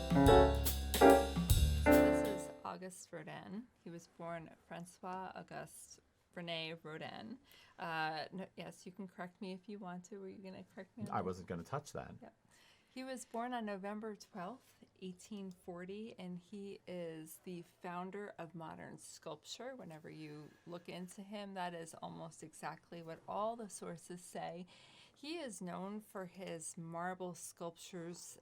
So this is Auguste Rodin. He was born Francois Auguste Rene Rodin. No, yes, you can correct me if you want to. Were you going to correct me on I that? wasn't going to touch that. Yep. He was born on November 12th, 1840, and he is the founder of modern sculpture. Whenever you look into him, that is almost exactly what all the sources say. He is known for his marble sculptures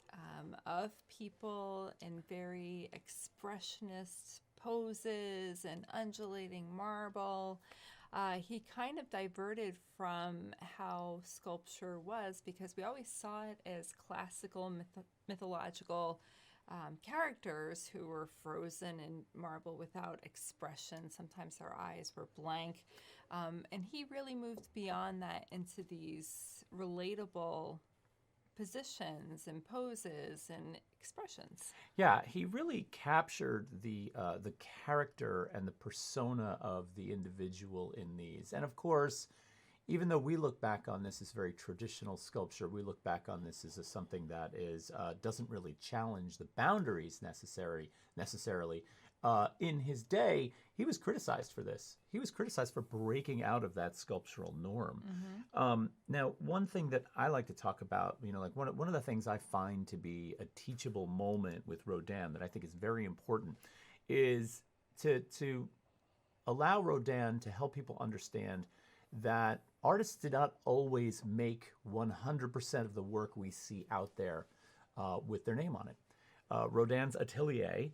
of people in very expressionist poses and undulating marble. He kind of diverted from how sculpture was because we always saw it as classical mythological characters who were frozen in marble without expression. Sometimes their eyes were blank. And he really moved beyond that into these relatable positions and poses and expressions. Yeah, he really captured the character and the persona of the individual in these. And of course, even though we look back on this as very traditional sculpture, we look back on this as something that is doesn't really challenge the boundaries necessarily. In his day, he was criticized for this. He was criticized for breaking out of that sculptural norm. Now, one thing that I like to talk about, like one of the things I find to be a teachable moment with Rodin that I think is very important is to allow Rodin to help people understand that artists did not always make 100% of the work we see out there with their name on it. Rodin's atelier,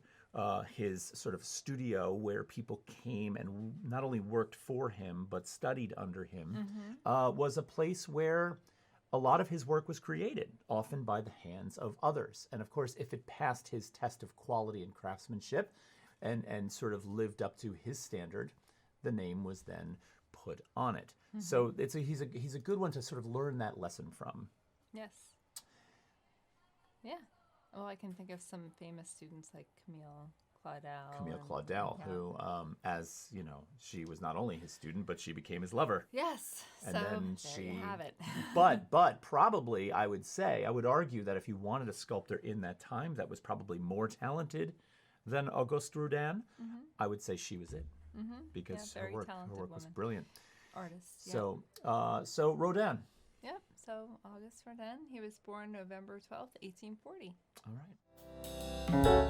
his sort of studio where people came and not only worked for him but studied under him, was a place where a lot of his work was created, often by the hands of others. And of course, if it passed his test of quality and craftsmanship and sort of lived up to his standard, the name was then put on it. So he's a good one to sort of learn that lesson from. Yes. Yeah. Well, I can think of some famous students like Camille Claudel. Camille Claudel, who, as you know, she was not only his student, but she became his lover. Yes. And so then there you have it. but probably I would argue that if you wanted a sculptor in that time that was probably more talented than Auguste Rodin, I would say she was it. Because her work was brilliant. Artist. So Rodin. Yep. So Auguste Rodin, he was born November 12th, 1840. All right.